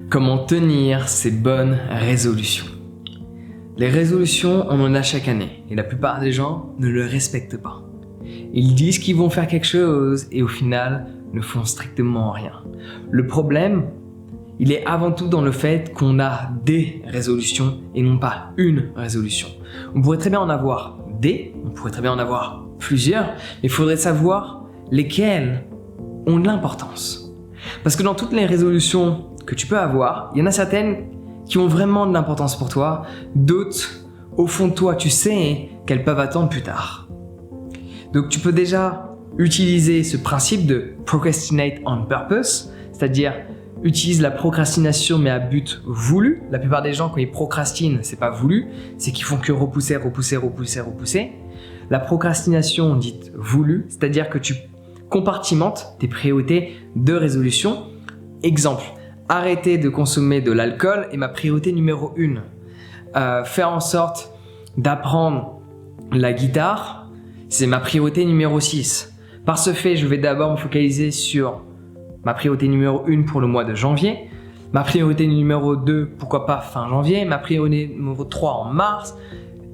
Comment tenir ces bonnes résolutions? Les résolutions, on en a chaque année et la plupart des gens ne le respectent pas. Ils disent qu'ils vont faire quelque chose et au final ne font strictement rien. Le problème, il est avant tout dans le fait qu'on a des résolutions et non pas une résolution. On pourrait très bien en avoir on pourrait très bien en avoir plusieurs, mais il faudrait savoir lesquelles ont de l'importance. Parce que dans toutes les résolutions que tu peux avoir, il y en a certaines qui ont vraiment de l'importance pour toi, d'autres, au fond de toi, tu sais qu'elles peuvent attendre plus tard. Donc tu peux déjà utiliser ce principe de procrastinate on purpose, c'est-à-dire utilise la procrastination mais à but voulu. La plupart des gens, quand ils procrastinent, c'est pas voulu, c'est qu'ils font que repousser. La procrastination dite voulue, c'est-à-dire que tu compartimentes tes priorités de résolution. Exemple, arrêter de consommer de l'alcool est ma priorité numéro 1. Faire en sorte d'apprendre la guitare, c'est ma priorité numéro 6. Par ce fait, je vais d'abord me focaliser sur ma priorité numéro 1 pour le mois de janvier, ma priorité numéro 2, pourquoi pas fin janvier, ma priorité numéro 3 en mars,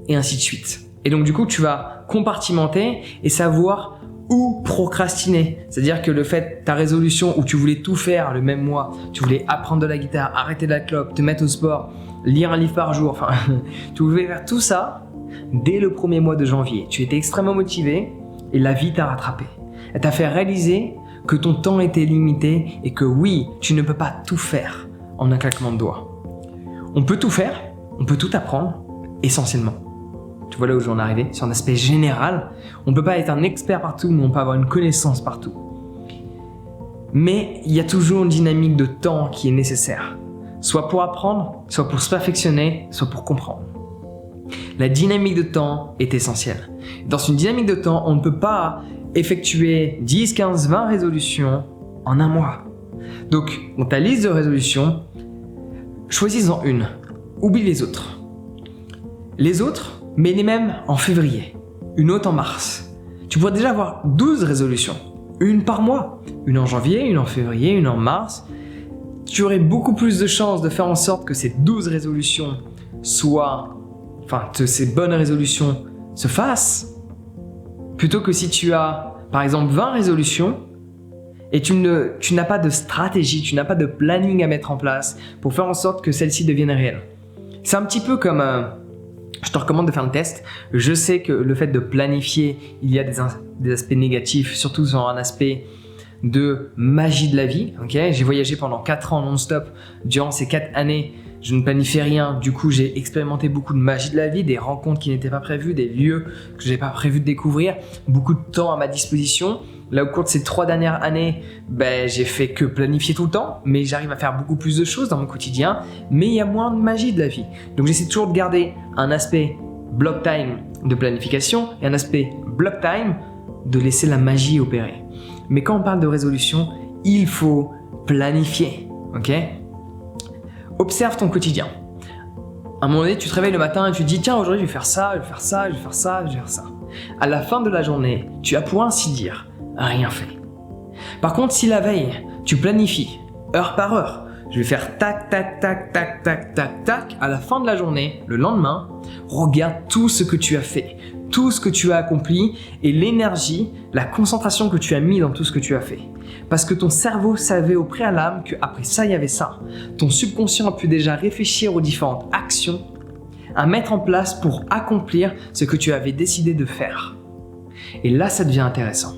et ainsi de suite. Et donc du coup, tu vas compartimenter et savoir où procrastiner. C'est-à-dire que le fait, ta résolution où tu voulais tout faire le même mois, tu voulais apprendre de la guitare, arrêter de la clope, te mettre au sport, lire un livre par jour, enfin, tu voulais faire tout ça dès le premier mois de janvier. Tu étais extrêmement motivé et la vie t'a rattrapé. Elle t'a fait réaliser que ton temps était limité et que oui, tu ne peux pas tout faire en un claquement de doigts. On peut tout faire, on peut tout apprendre, essentiellement. Tu vois là où j'en ai arrivé, sur un aspect général, on ne peut pas être un expert partout, mais on peut avoir une connaissance partout. Mais il y a toujours une dynamique de temps qui est nécessaire, soit pour apprendre, soit pour se perfectionner, soit pour comprendre. La dynamique de temps est essentielle. Dans une dynamique de temps, on ne peut pas effectuer 10, 15, 20 résolutions en un mois. Donc, dans ta liste de résolutions, choisis-en une. Oublie les autres. Les autres, mets-les même en février, une autre en mars. Tu pourrais déjà avoir 12 résolutions, une par mois. Une en janvier, une en février, une en mars. Tu aurais beaucoup plus de chances de faire en sorte que ces 12 résolutions ces bonnes résolutions se fassent, plutôt que si tu as, par exemple, 20 résolutions et tu n'as pas de stratégie, tu n'as pas de planning à mettre en place pour faire en sorte que celles-ci deviennent réelles. C'est un petit peu comme... je te recommande de faire un test. Je sais que le fait de planifier, il y a des aspects négatifs, surtout sur un aspect de magie de la vie. Okay, j'ai voyagé pendant 4 ans non-stop. Durant ces 4 années, je ne planifiais rien. Du coup, j'ai expérimenté beaucoup de magie de la vie, des rencontres qui n'étaient pas prévues, des lieux que je n'avais pas prévu de découvrir, beaucoup de temps à ma disposition. Là, au cours de ces 3 dernières années, j'ai fait que planifier tout le temps, mais j'arrive à faire beaucoup plus de choses dans mon quotidien, mais il y a moins de magie de la vie. Donc, j'essaie toujours de garder un aspect block time de planification et un aspect block time de laisser la magie opérer. Mais quand on parle de résolution, il faut planifier, ok ? Observe ton quotidien. À un moment donné, tu te réveilles le matin et tu te dis « Tiens, aujourd'hui, je vais faire ça, je vais faire ça, je vais faire ça, je vais faire ça. » À la fin de la journée, tu as pour ainsi dire rien fait. Par contre, si la veille, tu planifies heure par heure, je vais faire tac, tac, tac, tac, tac, tac, tac, à la fin de la journée, le lendemain, regarde tout ce que tu as fait, tout ce que tu as accompli et l'énergie, la concentration que tu as mis dans tout ce que tu as fait. Parce que ton cerveau savait au préalable qu'après ça, il y avait ça. Ton subconscient a pu déjà réfléchir aux différentes actions à mettre en place pour accomplir ce que tu avais décidé de faire. Et là, ça devient intéressant.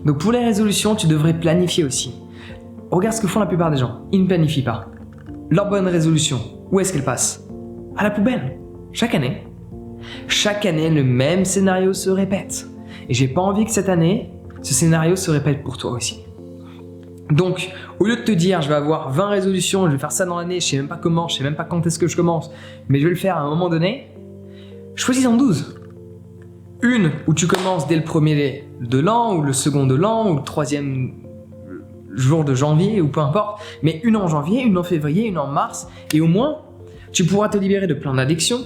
Donc pour les résolutions, tu devrais planifier aussi. Regarde ce que font la plupart des gens. Ils ne planifient pas. Leur bonne résolution, où est-ce qu'elle passe ? À la poubelle. Chaque année. Chaque année, le même scénario se répète. Et j'ai pas envie que cette année, ce scénario se répète pour toi aussi. Donc, au lieu de te dire, je vais avoir 20 résolutions, je vais faire ça dans l'année, je sais même pas comment, je sais même pas quand est-ce que je commence, mais je vais le faire à un moment donné, choisis-en 12. Une où tu commences dès le premier de l'an, ou le second de l'an, ou le troisième jour de janvier, ou peu importe, mais une en janvier, une en février, une en mars, et au moins, tu pourras te libérer de plein d'addictions,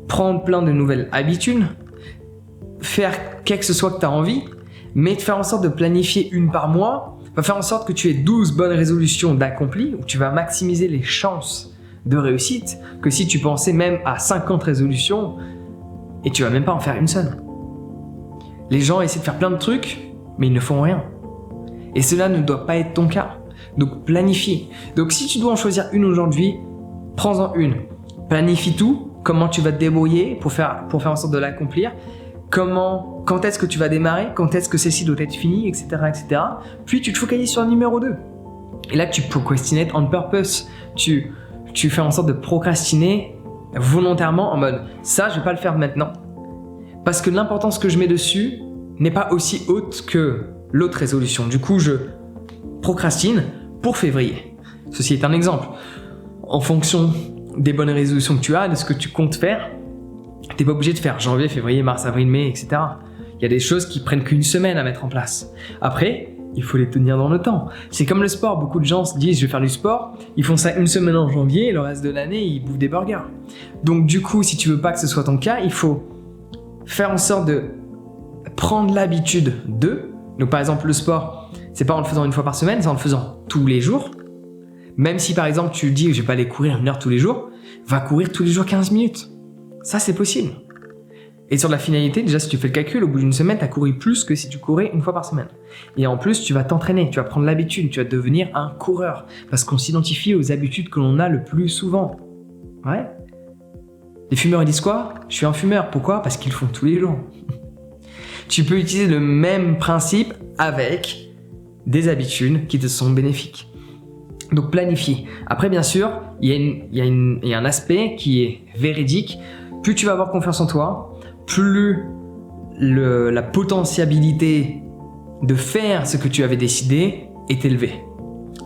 prendre plein de nouvelles habitudes, faire quelque que ce soit que tu as envie, mais de faire en sorte de planifier une par mois, va faire en sorte que tu aies 12 bonnes résolutions d'accompli, où tu vas maximiser les chances de réussite, que si tu pensais même à 50 résolutions, et tu vas même pas en faire une seule. Les gens essaient de faire plein de trucs, mais ils ne font rien. Et cela ne doit pas être ton cas. Donc planifie. Donc si tu dois en choisir une aujourd'hui, prends-en une. Planifie tout, comment tu vas te débrouiller pour faire en sorte de l'accomplir, quand est-ce que tu vas démarrer, quand est-ce que celle-ci doit être finie, etc., etc. Puis tu te focalises sur le numéro 2. Et là, tu procrastinate on purpose. Tu fais en sorte de procrastiner volontairement en mode « ça, je vais pas le faire maintenant ». Parce que l'importance que je mets dessus n'est pas aussi haute que l'autre résolution. Du coup, je procrastine pour février. Ceci est un exemple. En fonction des bonnes résolutions que tu as, de ce que tu comptes faire, tu n'es pas obligé de faire janvier, février, mars, avril, mai, etc. Il y a des choses qui prennent qu'une semaine à mettre en place. Après, il faut les tenir dans le temps. C'est comme le sport. Beaucoup de gens se disent « je vais faire du sport », ils font ça une semaine en janvier et le reste de l'année, ils bouffent des burgers. Donc du coup, si tu veux pas que ce soit ton cas, il faut faire en sorte de prendre l'habitude de. Donc par exemple, le sport, c'est pas en le faisant une fois par semaine, c'est en le faisant tous les jours. Même si par exemple, tu dis « je vais pas aller courir 1 heure tous les jours », va courir tous les jours 15 minutes. Ça, c'est possible. Et sur la finalité, déjà, si tu fais le calcul, au bout d'une semaine, tu as couru plus que si tu courais une fois par semaine. Et en plus, tu vas t'entraîner, tu vas prendre l'habitude, tu vas devenir un coureur. Parce qu'on s'identifie aux habitudes que l'on a le plus souvent. Ouais. Les fumeurs, ils disent quoi ? Je suis un fumeur. Pourquoi ? Parce qu'ils le font tous les jours. Tu peux utiliser le même principe avec des habitudes qui te sont bénéfiques. Donc planifie. Après, bien sûr, il y a un aspect qui est véridique. Plus tu vas avoir confiance en toi, plus la potentialité de faire ce que tu avais décidé est élevée.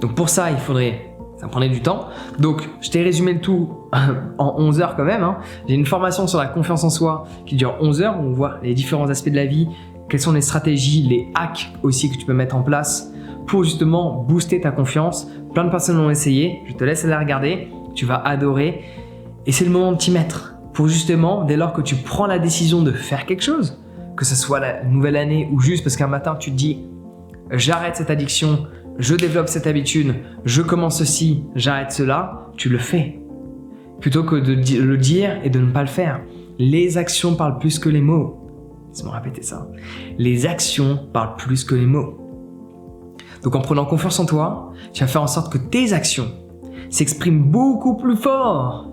Donc pour ça, ça prenait du temps. Donc je t'ai résumé le tout en 11 heures quand même. J'ai une formation sur la confiance en soi qui dure 11 heures où on voit les différents aspects de la vie, quelles sont les stratégies, les hacks aussi que tu peux mettre en place pour justement booster ta confiance. Plein de personnes l'ont essayé, je te laisse aller regarder, tu vas adorer et c'est le moment de t'y mettre. Pour justement, dès lors que tu prends la décision de faire quelque chose, que ce soit la nouvelle année ou juste parce qu'un matin tu te dis j'arrête cette addiction, je développe cette habitude, je commence ceci, j'arrête cela, tu le fais. Plutôt que de le dire et de ne pas le faire. Les actions parlent plus que les mots. Laisse-moi répéter ça. Les actions parlent plus que les mots. Donc en prenant confiance en toi, tu vas faire en sorte que tes actions s'expriment beaucoup plus fort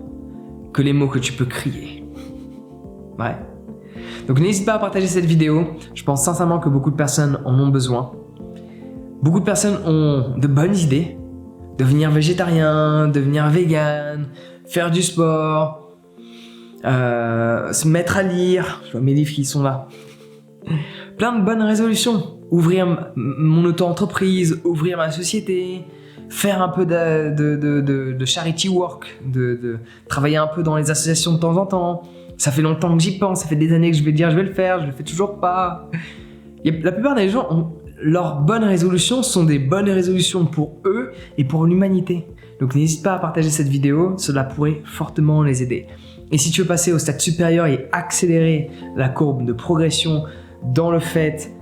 que les mots que tu peux crier. Ouais. Donc n'hésite pas à partager cette vidéo. Je pense sincèrement que beaucoup de personnes en ont besoin. Beaucoup de personnes ont de bonnes idées. Devenir végétarien, devenir vegan, faire du sport, se mettre à lire. Je vois mes livres qui sont là. Plein de bonnes résolutions. Ouvrir mon auto-entreprise, ouvrir ma société, faire un peu de charity work, de travailler un peu dans les associations de temps en temps. Ça fait longtemps que j'y pense, ça fait des années que je vais dire je vais le faire, je le fais toujours pas. La plupart des gens, leurs bonnes résolutions sont des bonnes résolutions pour eux et pour l'humanité. Donc n'hésite pas à partager cette vidéo, cela pourrait fortement les aider. Et si tu veux passer au stade supérieur et accélérer la courbe de progression dans le fait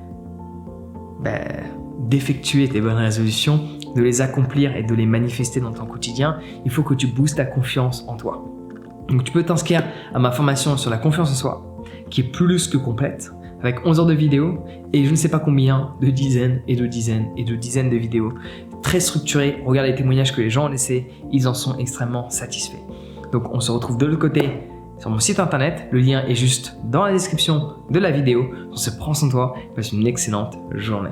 d'effectuer tes bonnes résolutions, de les accomplir et de les manifester dans ton quotidien, il faut que tu boostes ta confiance en toi. Donc tu peux t'inscrire à ma formation sur la confiance en soi, qui est plus que complète, avec 11 heures de vidéos et je ne sais pas combien de dizaines et de dizaines et de dizaines de vidéos très structurées. Regarde les témoignages que les gens ont laissés, ils en sont extrêmement satisfaits. Donc on se retrouve de l'autre côté sur mon site internet, le lien est juste dans la description de la vidéo. On se prend soin de toi, passe une excellente journée.